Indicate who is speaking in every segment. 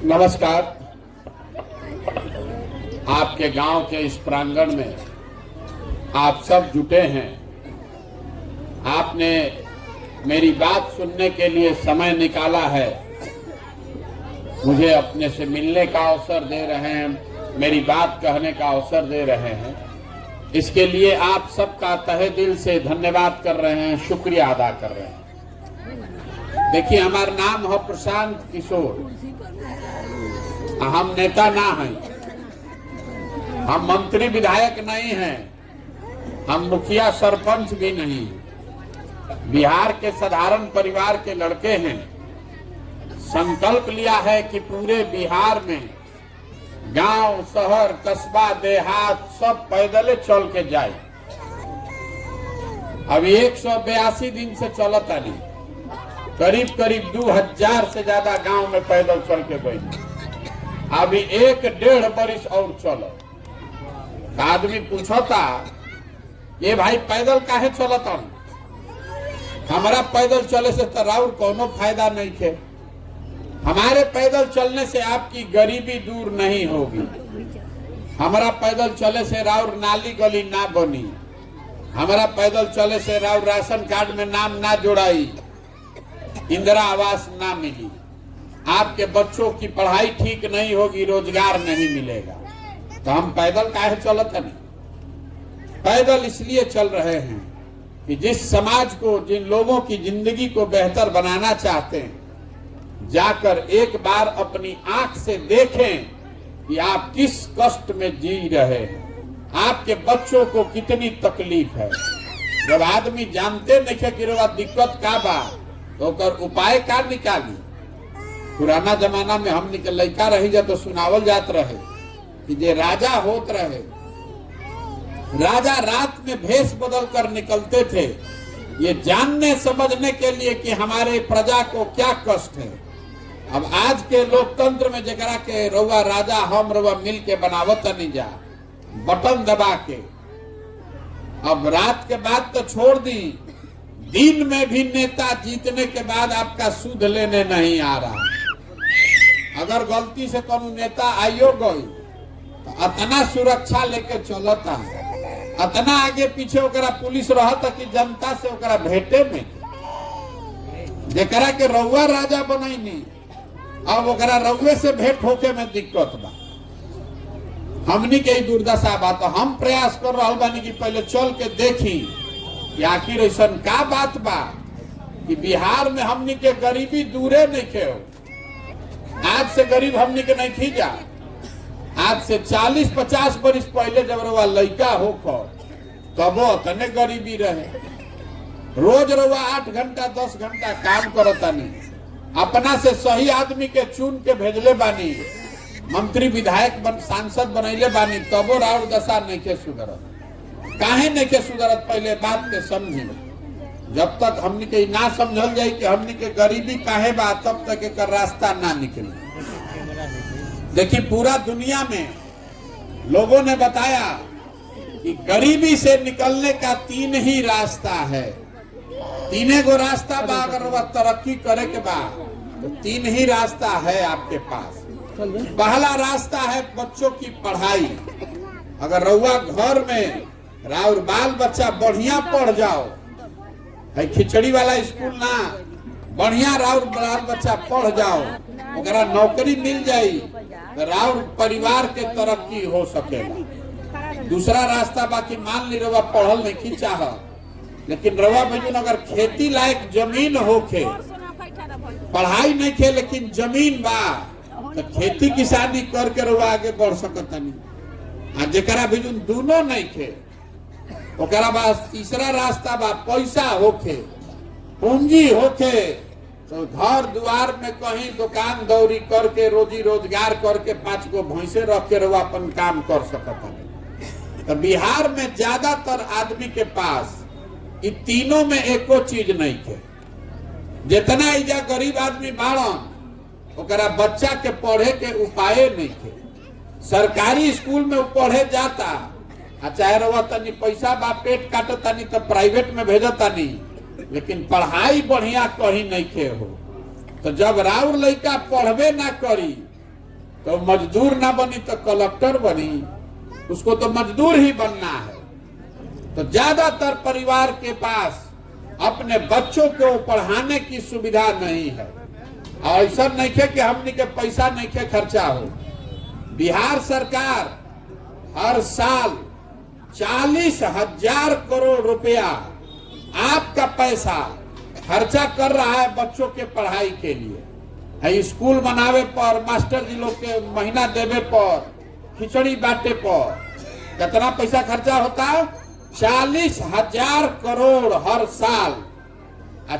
Speaker 1: नमस्कार। आपके गांव के इस प्रांगण में आप सब जुटे हैं। आपने मेरी बात सुनने के लिए समय निकाला है, मुझे अपने से मिलने का अवसर दे रहे हैं, मेरी बात कहने का अवसर दे रहे हैं। इसके लिए आप सबका तहे दिल से धन्यवाद कर रहे हैं, शुक्रिया अदा कर रहे हैं। देखिए, हमारा नाम है प्रशांत किशोर। हम नेता ना हैं, हम मंत्री विधायक नहीं हैं, हम मुखिया सरपंच भी नहीं। बिहार के साधारण परिवार के लड़के हैं। संकल्प लिया है कि पूरे बिहार में गांव, शहर, कस्बा, देहात सब पैदल चल के जाए। अभी 182 दिन से चलता नहीं, करीब 2000 से ज्यादा गांव में पैदल चल के गई। अभी 1-1.5 बरिस और चलो। आदमी पूछता, ये भाई पैदल काहे चलता? हमारा पैदल चले से तो राउर कोनो फायदा नहीं थे। हमारे पैदल चलने से आपकी गरीबी दूर नहीं होगी। हमारा पैदल चले से राउर नाली गली ना बनी। हमारा पैदल चले से राउर राशन कार्ड में नाम ना जोड़ाई, इंदिरा आवास ना मिली, आपके बच्चों की पढ़ाई ठीक नहीं होगी, रोजगार नहीं मिलेगा। तो हम पैदल काहे चलते नहीं? पैदल इसलिए चल रहे हैं कि जिस समाज को, जिन लोगों की जिंदगी को बेहतर बनाना चाहते हैं, जाकर एक बार अपनी आंख से देखें कि आप किस कष्ट में जी रहे हैं, आपके बच्चों को कितनी तकलीफ है। जब आदमी जानते नहीं कि दिक्कत का बा तो कर उपाय का निकाली। पुराना जमाना में हम लड़का रही जा तो सुनावल जात रहे कि जे राजा होत रहे, राजा रात में भेष बदल कर निकलते थे, ये जानने समझने के लिए कि हमारे प्रजा को क्या कष्ट है। अब आज के लोकतंत्र में जरा के रउआ राजा हम रउआ मिल के बनावत नहीं जा, बटन दबा के। अब रात के बाद तो छोड़ दी, दिन में भी नेता जीतने के बाद आपका सुध लेने नहीं आ रहा। अगर गलती से कोनो नेता आइयो गई तो अतना सुरक्षा लेके चलता है, अतना आगे पीछे ओकरा पुलिस रहता कि जनता से ओकरा भेटे में जेकरा के रउआ राजा बनैनी, अब ओकरा रउए से भेंट होके में दिक्कत बा। हमनी के दुर्दशा बा। तो हम प्रयास कर रहा बानी कि पहले चल के देखी कि आखिर ऐसा का बात बा कि बिहार में हमनी के गरीबी दूरे नहीं खे। आज से गरीब हमनी के नहीं थी जा। आज से 40-50 बरिस पहले जब रउआ लड़का हो तब तने गरीबी रहे। रोज रउआ 8 घंटा 10 घंटा काम करता नहीं, अपना से सही आदमी के चुन के भेजले बानी, मंत्री विधायक सांसद बनैले बानी, तबो राउर दशा नहीं के सुधरत। काहे नहीं के सुधरत? पहले बात के समझी। जब तक हमनी के ना समझल जाए कि हमनी के गरीबी काहे बा, तब तक एक रास्ता ना निकले। देखिए, पूरा दुनिया में लोगों ने बताया कि गरीबी से निकलने का 3 ही रास्ता है। 3 गो रास्ता बा। अगर वह तरक्की करे के बाद तो 3 ही रास्ता है आपके पास। पहला रास्ता है बच्चों की पढ़ाई। अगर रउआ घर में राउर बाल बच्चा बढ़िया पढ़ जाओ, खिचड़ी वाला स्कूल ना, बढ़िया राउर बाल बच्चा पढ़ जाओ, ओकरा नौकरी मिल जाई, राउर परिवार के तरक्की हो सकेगा। दूसरा रास्ता बाकी मान ली रउआ पढ़ल नहीं चाह, लेकिन रउआ भजन अगर खेती लायक जमीन होखे, पढ़ाई नहीं खे लेकिन जमीन बा, तो खेती किसानी करके रउआ आगे बढ़ सकता नहीं। जेकरा भजन दोनों नहीं खे, ओकरा बाद तीसरा रास्ता बा पैसा होखे, पूंजी होखे, तो घर द्वार में कहीं दुकान दौरी करके रोजी रोजगार करके 5 गो भैंसे रख के रउआ अपन काम कर सकता नहीं। तो बिहार में ज्यादातर आदमी के पास इ तीनों में एको चीज नहीं थे। जितना इजा गरीब आदमी बाड़न, ओकरा बच्चा के पढ़े के उपाय नहीं थे। सरकारी स्कूल में पढ़े जाता, चाहे रउआ तनी पैसा बा पेट काटता नहीं तो प्राइवेट में भेजता नहीं, लेकिन पढ़ाई बढ़िया कहीं नहीं खे हो। तो जब राउर लड़का पढ़बे ना करी तो मजदूर ना बनी तो कलेक्टर बनी, उसको तो मजदूर ही बनना है। तो ज्यादातर परिवार के पास अपने बच्चों को पढ़ाने की सुविधा नहीं है। और ऐसा नहीं है कि हमने के पैसा नहीं के खर्चा हो। बिहार सरकार हर साल 40,000 करोड़ रुपया आपका पैसा खर्चा कर रहा है बच्चों के पढ़ाई के लिए। स्कूल बनावे पर, मास्टर जी लोग के महीना देवे पर, खिचड़ी बांटे पर कितना पैसा खर्चा होता है? 40,000 करोड़ हर साल।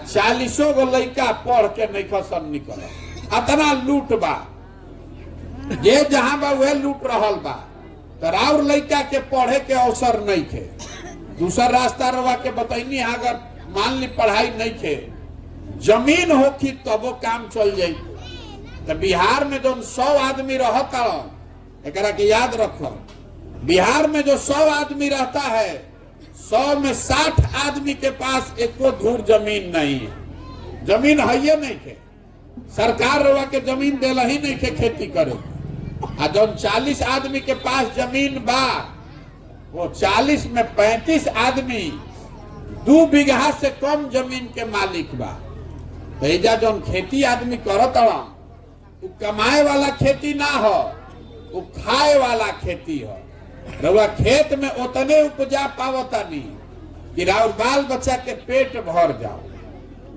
Speaker 1: 40 गो लड़का पढ़ के नहीं खसन निकल, अतना लूट बा। जे जहां बा वह लूट रहल बा। तो राउर लड़का के पढ़े के अवसर नहीं थे। दूसरा रास्ता रवा के बताइनी, अगर मान ली पढ़ाई नहीं थे, जमीन होखी तब वो काम चल जाये। तो बिहार में जो 100 आदमी रहता, एकरा के याद रखो, बिहार में जो 100 आदमी रहता है, 100 में 60 आदमी के पास एको धूर जमीन नहीं है। जमीन है ये नहीं थे, सरकार रवा के जमीन देला ही नहीं थे खेती करे। और जो 40 आदमी के पास जमीन बा, वो 40 में 35 आदमी 2 बीघा से कम जमीन के मालिक बा। तो एजा जो खेती आदमी करत वो कमाए वाला खेती ना हो, वो खाए वाला खेती हो। रउआ खेत में उतने उपजा पावता नहीं कि राउर बाल बच्चा के पेट भर जाओ।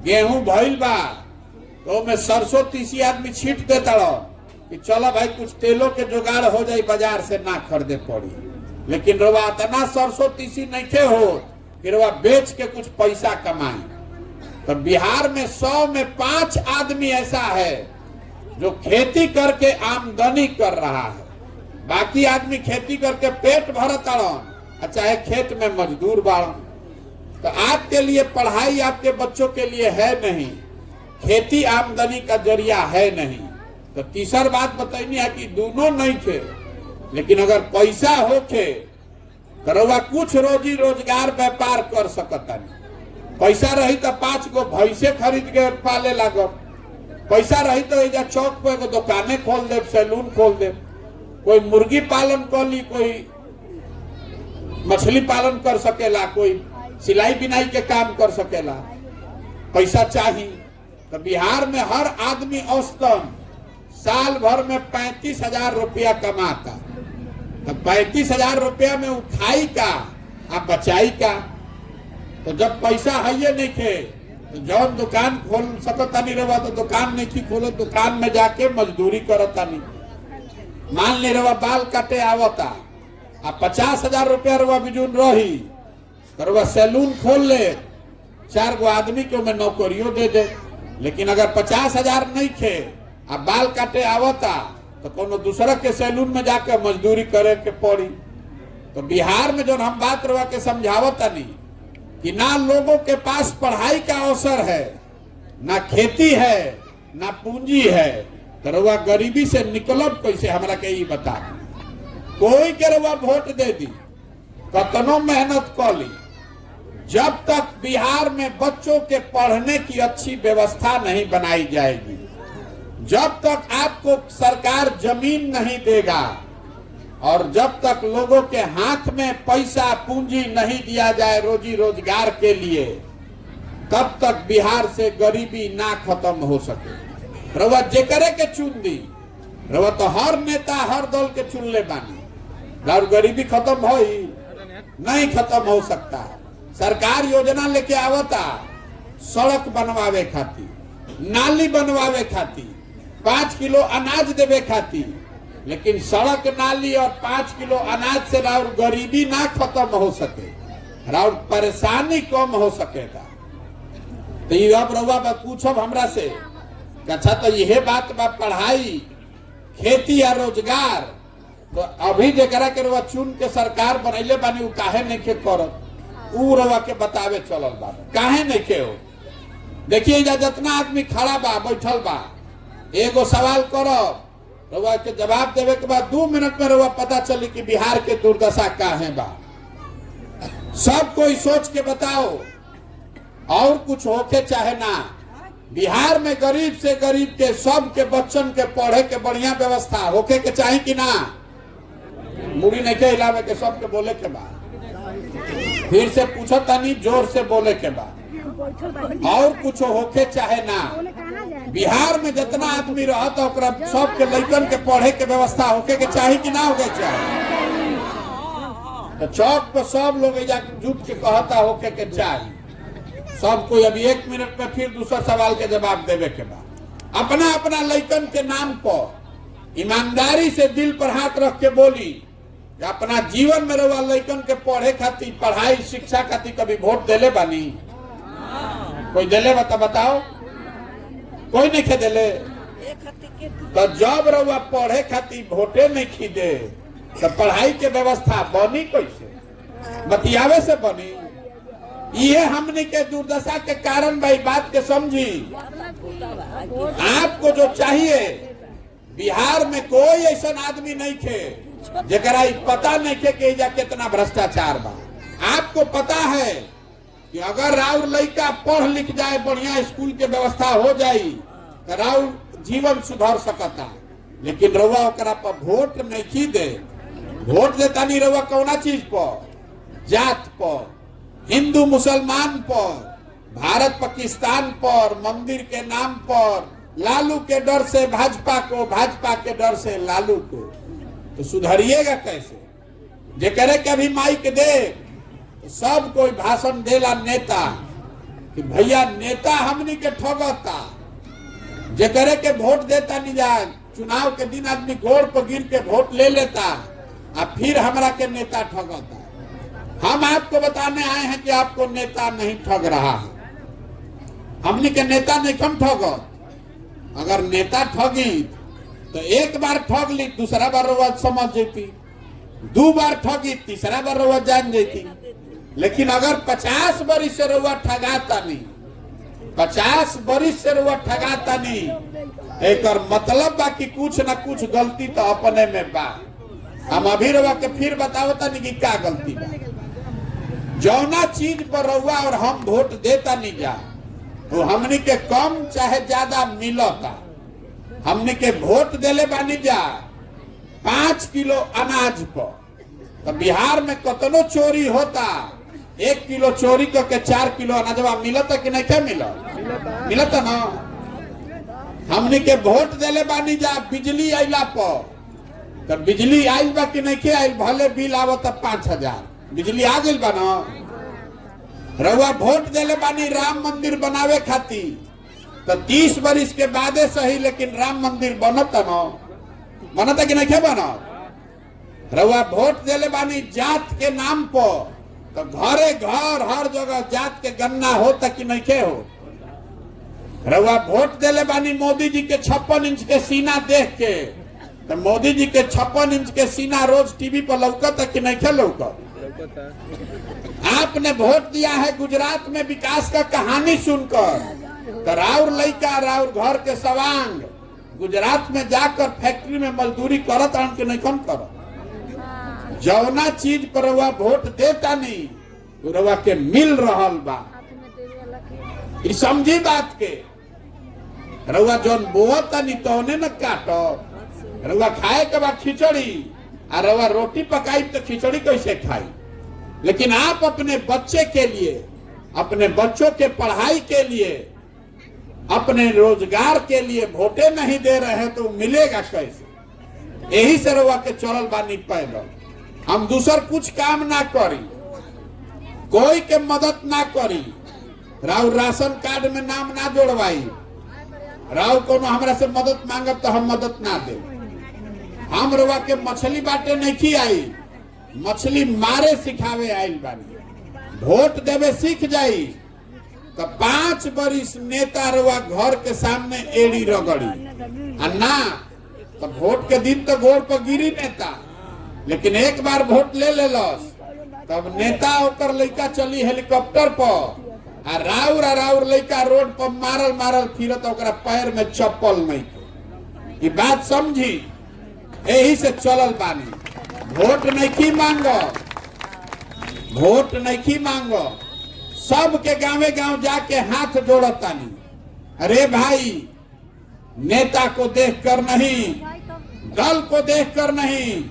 Speaker 1: गेहूं भइल बा तो में सरसों तीसी आदमी छीट देता कि चलो भाई कुछ तेलों के जुगाड़ हो जाए, बाजार से ना खरीदे पड़ी। लेकिन रउआ इतना सरसों तीसी नहीं खे हो कि रउआ बेच के कुछ पैसा कमाए। तो बिहार में 100 में 5 आदमी ऐसा है जो खेती करके आमदनी कर रहा है। बाकी आदमी खेती करके पेट भरत अड़न, चाहे खेत में मजदूर बाड़न। तो आपके लिए पढ़ाई आपके बच्चों के लिए है नहीं, खेती आमदनी का जरिया है नहीं। तो तीसरा बात बताइए है कि दोनों नहीं थे, लेकिन अगर पैसा होके तो रउआ कुछ रोजी रोजगार व्यापार कर सकता नहीं। पैसा रही तो 5 गो भैंसे खरीद के पाले लागब, पैसा रही तो एजा चौक पे एगो दुकाने खोल दे, सैलून खोल दे, कोई मुर्गी पालन कर ली, कोई मछली पालन कर सकेला, कोई सिलाई बिनाई के काम कर सकेला। पैसा चाहिए। तो बिहार में हर आदमी औसतन साल भर में 35,000 रुपया कमाता। तो 35,000 रुपया में उठाई का आप बचाई का। तो जब पैसा है ये नहीं थे तो जौन दुकान खोल सकता नहीं रहा, तो दुकान नहीं थी खोलो, दुकान में जाके मजदूरी करता नहीं। मान ले रहा बाल काटे आवता, अब 50,000 रुपया रवा बिजुन रही तो रवा सैलून खोल ले, 4 गो आदमी को मैं नौकरियों दे दे। लेकिन अगर 50,000 नहीं थे अब बाल काटे आवता तो कोनो दूसरा के सैलून में जाकर मजदूरी करे के पड़ी। तो बिहार में जो हम बात रवा के समझावता नहीं कि ना लोगों के पास पढ़ाई का अवसर है, ना खेती है, ना पूंजी है। तो रउआ गरीबी से निकलब कैसे, हमरा के ही बता। कोई के रउआ वोट दे दी, कतनो मेहनत कर ली, जब तक बिहार में बच्चों के पढ़ने की अच्छी व्यवस्था नहीं बनाई जाएगी, जब तक आपको सरकार जमीन नहीं देगा और जब तक लोगों के हाथ में पैसा पूंजी नहीं दिया जाए रोजी रोजगार के लिए, तब तक बिहार से गरीबी ना खत्म हो सके। रउआ जेकरे के चुन दी, रउआ तो हर नेता हर दल के चुन ले बानी, और गरीबी खत्म हो ही नहीं, खत्म हो सकता। सरकार योजना लेके आवता सड़क बनवावे खाती, नाली बनवावे खाती, 5 किलो अनाज देवे खाती, लेकिन सड़क नाली और 5 किलो अनाज से राउर गरीबी ना खत्म हो सके, राउर परेशानी कम हो सकेगा। तो ये अब रउआ पूछब हमरा से, अच्छा तो यह बात बा पढ़ाई खेती या रोजगार, तो अभी जरा के रउआ चुन के सरकार बनैले बानी, उ काहे नहीं के करत, उ रउआ के बतावे चलल बा, काहे नहीं के हो। देखिए जितना आदमी खड़ा बा बैठल बा, एगो सवाल करो, रउआ के जवाब देवे के बाद 2 मिनट में रउआ पता चली कि बिहार के दुर्दशा काहे बा। सब कोई सोच के बताओ, और कुछ होके चाहे ना, बिहार में गरीब से गरीब के सब के बच्चन के पढ़े के बढ़िया व्यवस्था होके के चाहिए कि ना? मुड़ी नहीं के हिलावे के, सबके बोले के बाद फिर से पूछो तनी जोर से बोले के बाद और कुछ होके चाहे ना। बिहार में जितना आदमी रहता ओकरा सबके लड़कन के पढ़े के व्यवस्था होके के चाहिए कि ना होके चाहिए? तो चौक पर सब लोग जुट के कहता होके के चाहिए। सब कोई अभी 1 मिनट में फिर दूसरा सवाल के जवाब देवे के बाद अपना अपना लड़कन के नाम पर ईमानदारी से दिल पर हाथ रख के बोली कि अपना जीवन में रहुआ लड़कन के पढ़े खातिर, पढ़ाई शिक्षा खातिर कभी वोट देले बानी? कोई देले बता बताओ? कोई नहीं खे देले। तो जब रहुआ पढ़े खातिर वोटे नहीं खीदे तो पढ़ाई के व्यवस्था बनी कैसे? बतियावे से बनी? ये हमने के दुर्दशा के कारण भाई बात के समझी। आपको जो चाहिए, बिहार में कोई ऐसा आदमी नहीं थे जरा पता नहीं थे कि कितना भ्रष्टाचार बा। आपको पता है कि अगर राउर लड़का पढ़ लिख जाए, बढ़िया स्कूल के व्यवस्था हो जाई तो राउर जीवन सुधर सकता। लेकिन रउआ ओकरा पर वोट नहीं दे। वोट देता नहीं रउआ कौना चीज पर? जात पर, हिंदू मुसलमान पर, भारत पाकिस्तान पर, मंदिर के नाम पर, लालू के डर से भाजपा को, भाजपा के डर से लालू को। तो सुधरिएगा कैसे? जे करे के अभी माइक दे तो सब कोई भाषण देला नेता कि भैया नेता हमनी के ठगता। जे करे के वोट देता नहीं जाए, चुनाव के दिन आदमी गोड़ पर गिर के वोट ले लेता और फिर हमरा के नेता ठगता। हम आपको बताने आए हैं कि आपको नेता नहीं ठग रहा है। हमने के नेता नहीं कम ठगत। अगर नेता ठगी तो एक बार ठग ली, दूसरा बार रोज समझ जेती, 2 बार ठगी, तीसरा बार रोज जान जेती। लेकिन अगर 50 बरिस से रोज ठगाता नहीं, 50 बरिस से रोज ठगाता नहीं, एक मतलब बा कि कुछ ना कुछ गलती तो अपने में बा। हम अभी रउआ के फिर बतावता नहीं कि क्या गलती बा। जौना चीज पर रउआ और हम वोट देता नहीं जा, वो हमने के कम चाहे ज्यादा मिलता। हमने के वोट देले बानी जा 5 किलो अनाज पर, तो बिहार में कतनो चोरी होता, 1 किलो चोरी करके 4 किलो अनाजवा मिलता कि नहीं? क्या मिलता ना? हमने के वोट देले बानी जा बिजली आइला पर, तो बिजली आइल बा कि नहीं के आइल? भले बिल आवता 5000, बिजली आ गई बा ना? रउआ वोट देले बानी राम मंदिर बनावे खातिर, तो 30 बरिस के बादे सही, लेकिन राम मंदिर बनता ना? बनता कि नहीं के बनत? रउआ वोट देले बानी जात के नाम पर, तो घरे घर हर जगह जात के गन्ना होता कि नहीं के हो? रउआ वोट देले बानी मोदी जी के 56 इंच के सीना देख के, तो मोदी जी के 56 इंच के सीना रोज टीवी पर लौकता कि नहीं के लौकत? आपने वोट दिया है गुजरात में विकास का कहानी सुनकर, तो राउर लड़का राउर घर के सवांग गुजरात में जाकर फैक्ट्री में मजदूरी करत आन के नहीं कम कर। जौना चीज पर रउआ वोट देता नहीं, रउआ के मिल रहल बा। ई समझी बात के। रउआ जौन बोता नहीं तौने न काटो। रउआ खाए के बाद खिचड़ी, और रउआ रोटी पकाई तो खिचड़ी कैसे खाई? लेकिन आप अपने बच्चे के लिए, अपने बच्चों के पढ़ाई के लिए, अपने रोजगार के लिए वोटे नहीं दे रहे हैं तो मिलेगा कैसे? यही से रउआ के चलल बानी पैदल। हम दूसर कुछ काम ना करी, कोई के मदद ना करी, राउर राशन कार्ड में नाम ना जोड़वाई, राउर कोनो हमरा से मदद मांगब तो हम मदद ना दे। हम रउआ के मछली बाटे नहीं की आई, मछली मारे सिखावे आइल बानी। वोट देवे सीख जाई तो 5 बरिस नेता रउआ घर के सामने एड़ी रगड़ी, और ना तो वोट के दिन तो गोड़ पर गिरी नेता। लेकिन एक बार वोट ले लेलस, तब नेता ओकर लड़का चली हेलीकॉप्टर पर, और राउर लड़का रोड पर मारल मारल फिरत, ओकरा पैर में चप्पल नहीं। ये बात समझी? यही से चलल बानी। वोट नहीं मांगो, वोट नहीं मांगो। सबके गांवे गांव जाके हाथ जोड़तानी अरे भाई, नेता को देखकर नहीं, दल को देखकर नहीं,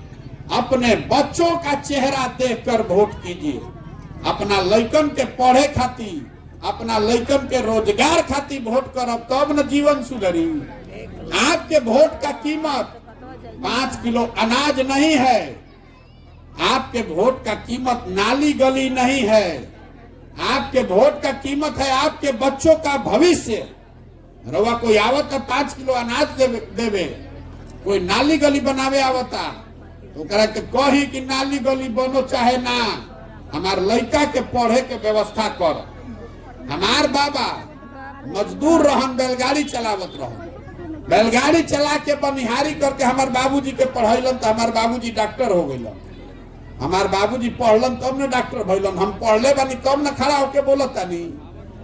Speaker 1: अपने बच्चों का चेहरा देखकर वोट कीजिए। अपना लइकन के पढ़े खातिर, अपना लइकन के रोजगार खातिर वोट करब तब न जीवन सुधरी। आपके वोट का कीमत 5 किलो अनाज नहीं है, आपके वोट का कीमत नाली गली नहीं है, आपके वोट का कीमत है आपके बच्चों का भविष्य। रवा कोई आवत 5 किलो अनाज देवे, कोई नाली गली बनावे आवता तो करा के कही कि नाली गली बनो चाहे ना, हमार लड़का के पढ़े के व्यवस्था कर। हमार बाबा मजदूर रहन, बैलगाड़ी चलावत रहन, बैलगाड़ी चला के बनिहारी करके हमार बाबूजी के पढ़ैलन तो हमार बाबूजी डॉक्टर हो गइलन। हमार बाबूजी पढ़लन तब न डॉक्टर भइलन। हम पढ़ले बानी तब न खड़ा होके बोलतानी।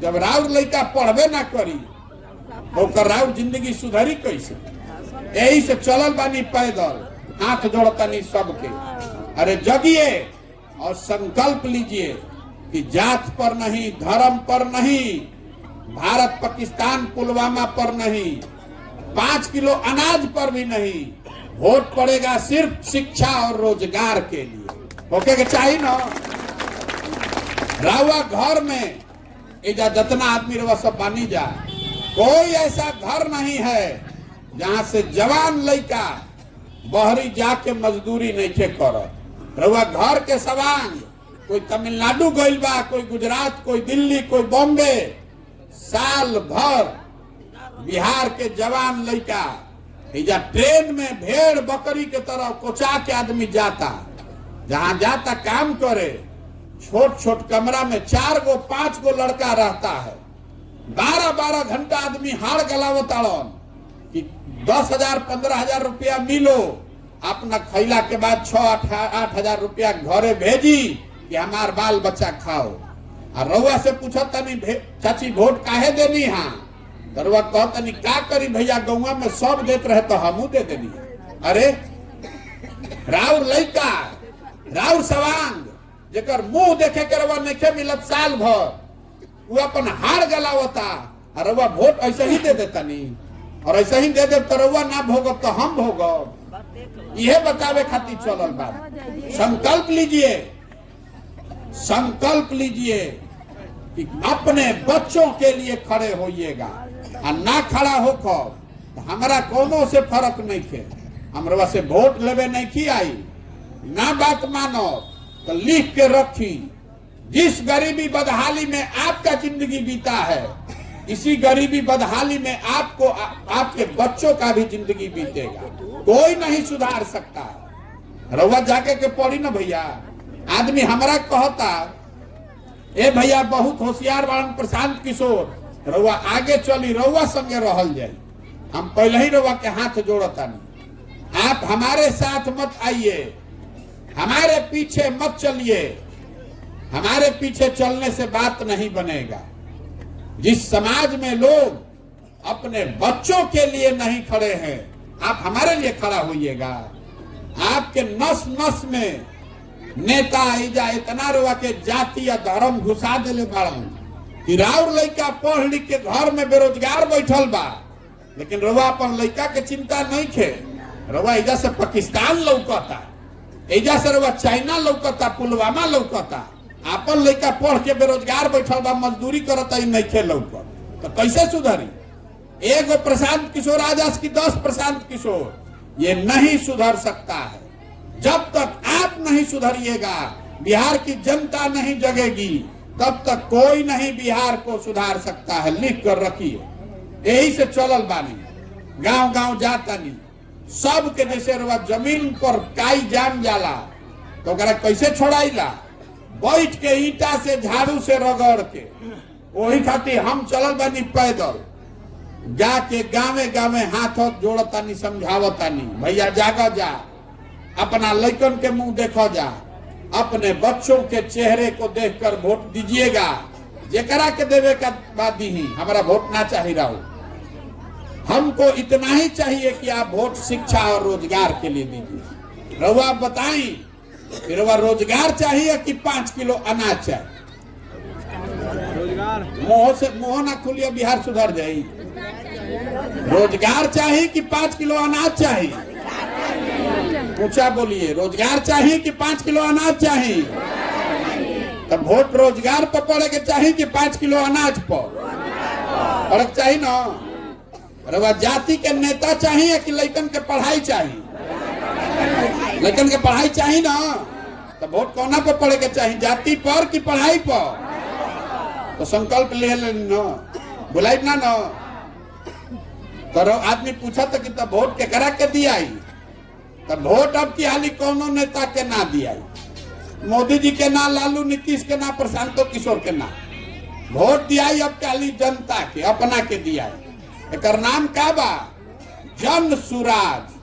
Speaker 1: जब राउर लड़का पढ़बे ना करी ओकर राउर जिंदगी सुधरी कैसे? यही से चलल बानी पैदल, हाथ जोड़तानी सबके। अरे जगिए और संकल्प लीजिए कि जात पर नहीं, धर्म पर नहीं, भारत पाकिस्तान पुलवामा पर नहीं, 5 किलो अनाज पर भी नहीं, वोट पड़ेगा सिर्फ शिक्षा और रोजगार के लिए। ओके के चाहिए ना? रावा घर में इजा जितना आदमी रवा सब बानी जा, कोई ऐसा घर नहीं है जहां से जवान लड़का बहरी जाके मजदूरी नहीं के करत। रवा घर के सवांग कोई तमिलनाडु गइल बा, कोई गुजरात, कोई दिल्ली, कोई बॉम्बे, साल भर बिहार के जवान लड़का इजा ट्रेन में भेड़ बकरी के तरह कोचा के आदमी जाता, जहां जाता काम करे। छोट छोट कमरा में 4 गो 5 गो लड़का रहता है। 12-12 घंटा आदमी हाड़ गलावताड़न कि 10,000 15,000 रुपया मिलो, अपना खैला के बाद 6-8 हजार रुपया घरे भेजी कि हमार बाल बच्चा खाओ। और रउआ से पूछत तनी चाची वोट काहे देनी? हाँ तो रउआ कहतनी का करी भैया, गौवा में सब देत रहे तो हमू दे देनी। अरे राउर लड़का, राउर सवांग जेकर मुंह देखे के रउआ नहीं मिलत साल भर, वो अपन हार गलावता और रउआ वोट ऐसे ही दे देता नहीं। और ऐसे ही दे दे तो रउआ ना भोगब तो हम भोगब। यह बतावे खातिर चलल बात। संकल्प लीजिए, संकल्प लीजिए कि अपने बच्चों के लिए खड़े होइएगा और ना खड़ा होकर तो हमारा कोनो से फर्क नहीं थे। हमरा से वोट लेवे नहीं की आई ना, बात मानो तो लिख के रखी। जिस गरीबी बदहाली में आपका जिंदगी बीता है, इसी गरीबी बदहाली में आपको आपके बच्चों का भी जिंदगी बीतेगा। कोई नहीं सुधार सकता। रउआ जाके के पढ़ी ना भैया। आदमी हमारा कहता ए भैया बहुत होशियार बाड़न प्रशांत किशोर, रउआ आगे चली, रउआ संगे रहल जाए। हम पहले ही रउआ के हाथ जोड़ता नहीं। आप हमारे साथ मत आइए, हमारे पीछे मत चलिए। हमारे पीछे चलने से बात नहीं बनेगा। जिस समाज में लोग अपने बच्चों के लिए नहीं खड़े हैं, आप हमारे लिए खड़ा होइएगा। आपके नस नस में नेता इजा इतना रुआ के जाति या धर्म घुसा दिले बाड़न कि राउर लड़का पढ़ लिख के घर में बेरोजगार बैठल बा, लेकिन रुआ अपन लड़का के चिंता नहीं खे। रुआ इजा से पाकिस्तान लौकता, इजा से रुआ चाइना लौकता, पुलवामा लौकता। अपन लड़का पढ़ के बेरोजगार बैठल बा, मजदूरी करता ही नहीं खे लौकत, तो कैसे सुधरी? एगो प्रशांत किशोर आजाद की 10 प्रशांत किशोर, ये नहीं सुधर सकता है। जब तक आप नहीं सुधरिएगा, बिहार की जनता नहीं जगेगी, तब तक कोई नहीं बिहार को सुधार सकता है। लिख कर रखिए। यही से चलल बानी, गांव गांव जातानी, सब के जैसे रुआ जमीन पर काई जाम जाला तो कैसे छोड़ाइला? बैठ के ईटा से झाड़ू से रगड़ के। वही खातिर हम चलल बानी पैदल, जाके गावे गावे हाथ जोड़तानी, समझावतानी भैया जागा जा, अपना लड़कन के मुंह देखो जा, अपने बच्चों के चेहरे को देखकर वोट दीजिएगा। जेकरा के देवे का बात दी, हमारा वोट ना चाहिए रहो। हमको इतना ही चाहिए कि आप वोट शिक्षा और रोजगार के लिए दीजिए। रहुआ बताई फिर वह रोजगार चाहिए कि 5 किलो अनाज चाहिए? रोजगार। मोह से मोह ना खुलिए, बिहार सुधर जाये। रोजगार चाहिए कि 5 किलो अनाज चाहिए? ऊंचा बोलिए, रोजगार चाहिए कि 5 किलो अनाज चाहिए? तब वोट रोजगार पर पड़े के चाहिए कि 5 किलो अनाज पर फर्क चाहिए ना? अरे वह जाति के नेता चाहिए कि लड़कन के पढ़ाई चाहिए? लड़कन के पढ़ाई चाहिए ना, तो वोट कोना पर पड़े के चाहिए, जाति पर कि पढ़ाई पर? तो संकल्प ले लेना, बुलाई ना ना। तो आदमी पूछा था कि तब वोट के करा के दिया, तब वोट अब की हाली कोनो नेता के ना दिया, मोदी जी के ना, लालू नीतीश के ना, प्रशांतो किशोर के ना, वोट दिया अब काली जनता के, अपना के दिया। एक नाम का बा जन सुराज।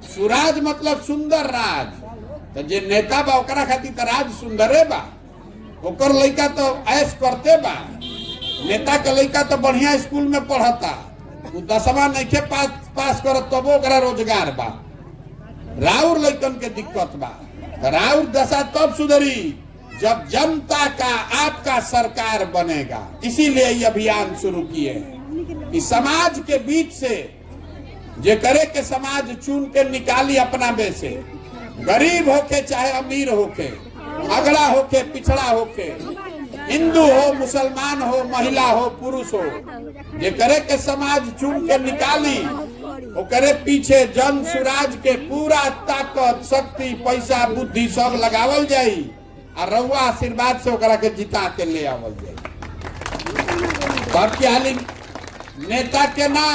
Speaker 1: सुराज मतलब सुंदर राज। तो जे नेता बा ओकरा खातिर तो राज सुंदरे बा, ओकर लड़का तो ऐश करते बा। नेता के लड़का तो बढ़िया स्कूल में पढ़ता, वो 10वां नहीं पास करत तब ओकरा रोजगार बा। राउर लड़कन के दिक्कत बा, राउर दशा तब सुधरी जब जनता का आपका सरकार बनेगा। इसीलिए ये अभियान शुरू किए कि समाज के बीच से जे करे के समाज चुन के निकाली अपना में से, गरीब होके चाहे अमीर होके, अगड़ा होके पिछड़ा होके, हिंदू हो मुसलमान हो महिला हो पुरुष हो, जे करे के समाज चुन के निकाली, वो करे पीछे जन सुराज के पूरा ताकत शक्ति पैसा बुद्धि सब लगावल जाई और रउआ आशीर्वाद से ओकरा के जिता के ले आवल जाई। बाकी हाली नेता के ना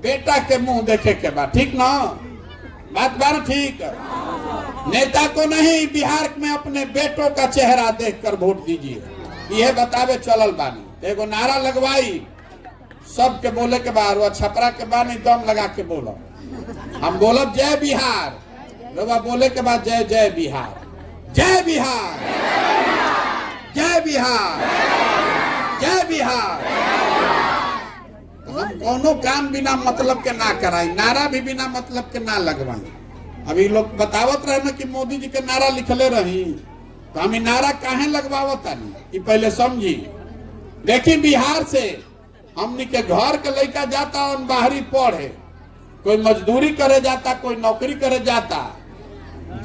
Speaker 1: बेटा के मुंह देखे के बा, ठीक ना? बात बार ठीक। नेता को नहीं, बिहार में अपने बेटों का चेहरा देखकर वोट दीजिए, यह बतावे चलल बानी। एगो नारा लगवाई सबके बोले के बाद, वो छपरा के बाद नहीं दम लगा के बोलो। हम बोलब जय बिहार, रउआ बोले के बाद जय जय बिहार, जय बिहार, जय बिहार, जय बिहार। हम कोनो काम बिना मतलब के ना कराई, नारा भी बिना मतलब के ना लगवाई। अभी लोग बतावत रहे ना कि मोदी जी के नारा लिखले रही, तो हम नारा काहे लगवावत आनी कि पहले समझी। देखी बिहार से हमनी के घर के लड़का जाता और बाहरी पढ़े, कोई मजदूरी करे जाता, कोई नौकरी करे जाता,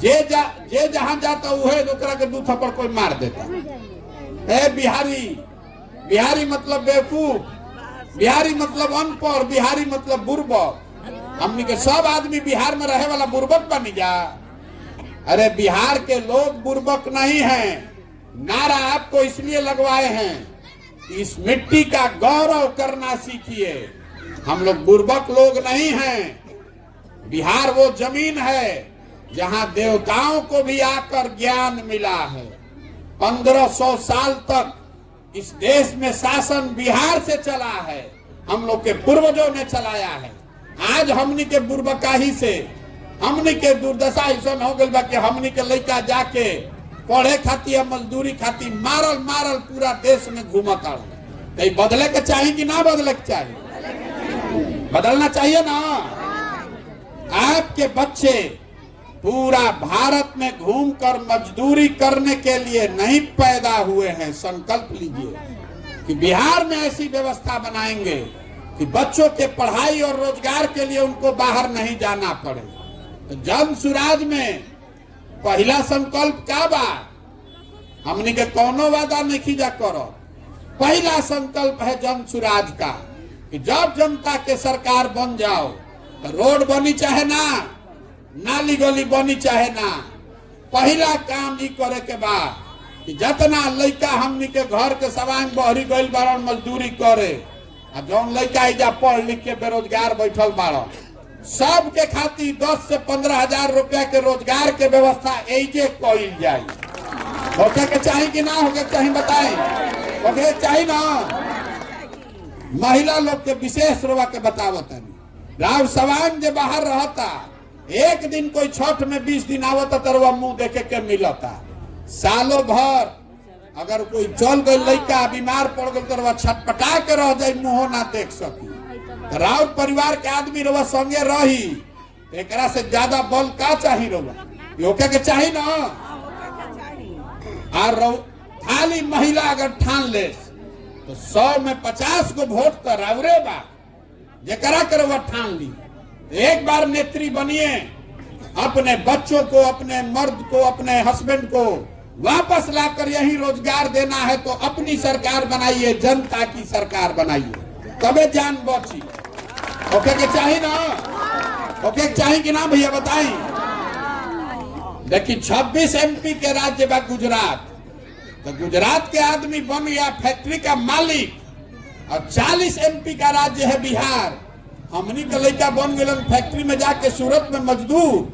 Speaker 1: जे जहां जाता उहे ओकरा के 2 थप्पड़ कोई मार देता। ए बिहारी, बिहारी मतलब बेवकूफ, बिहारी मतलब अनपढ़, बिहारी मतलब बुर्बक। हमनी के सब आदमी बिहार में रहे वाला बुर्बक बनी जा। अरे बिहार के लोग बुर्बक नहीं हैं, नारा आपको इसलिए लगवाए हैं इस मिट्टी का गौरव करना सीखिए। हम लोग बुर्बक लोग नहीं हैं। बिहार वो जमीन है जहां देवताओं को भी आकर ज्ञान मिला है। 1500 साल तक इस देश में शासन बिहार से चला है, हम लोग के पूर्वजों ने चलाया है। आज हमनी के बुर्बकाही से हमनी के दुर्दशा ऐसा हो गई बा कि हमनी के लड़का जाके पढ़े खातिर मजदूरी खातिर मारल मारल पूरा देश में घूमत आ। तो बदले के चाहिए कि ना बदले के चाहिए? बदलना चाहिए ना। आपके बच्चे पूरा भारत में घूमकर मजदूरी करने के लिए नहीं पैदा हुए हैं। संकल्प लीजिए कि बिहार में ऐसी व्यवस्था बनाएंगे कि बच्चों के पढ़ाई और रोजगार के लिए उनको बाहर नहीं जाना पड़े। तो जन सुराज में पहला संकल्प क्या बा? हमने के कोनो वादा नहीं खींचा करो। पहला संकल्प है जन सुराज का कि जब जनता के सरकार बन जाओ तो रोड बनी चाहे ना, नाली गली बनी चाहे ना, पहला काम ही करे के बाद कि जितना लड़का हमनी के घर के सवांग बहरी गइल बारन मजदूरी करे, आ जौन लड़का इजा पढ़ लिख के बेरोजगार बैठल बारन, सब के खातिर 10 से 15 हजार रुपया के रोजगार के व्यवस्था एजे कइल जाए। होके के चाहिए कि ना होके चाहिए बताएं? होके चाहिए ना। महिला लोग के विशेष रुआ के बतावत है। राव सवांग जे बाहर रहता, एक दिन कोई छठ में 20 दिन आवता तरवा मुंह देखे के मिलता। सालों भर अगर कोई चल गई लड़का बीमार पड़ गई तरवा छटपटा के रह जाए, मुंह ना देख सकी। राव परिवार के आदमी रवा संगे रही, एकरा से ज्यादा बल का चाहिए? रवा योके के चाहिए ना। और खाली महिला अगर ठान ले तो 100 में 50 को वोट तो रावरे बा। जकरा कर वह ठान ली। एक बार नेत्री बनिए, अपने बच्चों को, अपने मर्द को, अपने हस्बैंड को वापस लाकर यही रोजगार देना है तो अपनी सरकार बनाइए, जनता की सरकार बनाइए, तबे जान बची। ओके के चाहिए ना? ओके चाहिए कि ना भैया बताई? देखिए 26 MP के राज्य बा गुजरात, तो गुजरात के आदमी बन गया फैक्ट्री का मालिक, और 40 MP का राज्य है बिहार। हमनी के लड़का बन गए फैक्ट्री में जाके सूरत में मजदूर,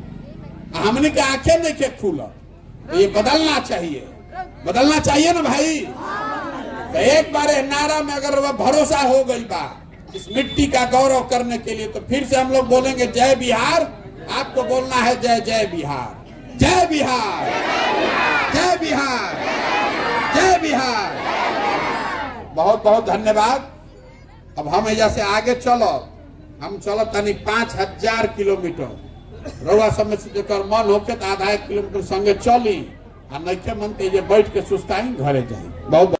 Speaker 1: हमनी के आंखें देखे खुला। तो ये बदलना चाहिए, बदलना चाहिए ना भाई। तो एक बार नारा में अगर वह भरोसा हो गई बा इस मिट्टी का गौरव करने के लिए, तो फिर से हम लोग बोलेंगे जय बिहार। आपको बोलना है जय जय बिहार, जय बिहार, जय बिहार, जय बिहार। बहुत बहुत धन्यवाद। अब हम यहाँ से आगे चलो, हम चलो तनी 5000 किलोमीटर। रउआ समय से जेकर मन होके तो आधा 1 किलोमीटर संगे चली, आ नइखे मन ते बैठ के सुस्ताई घरे जाई। बहुत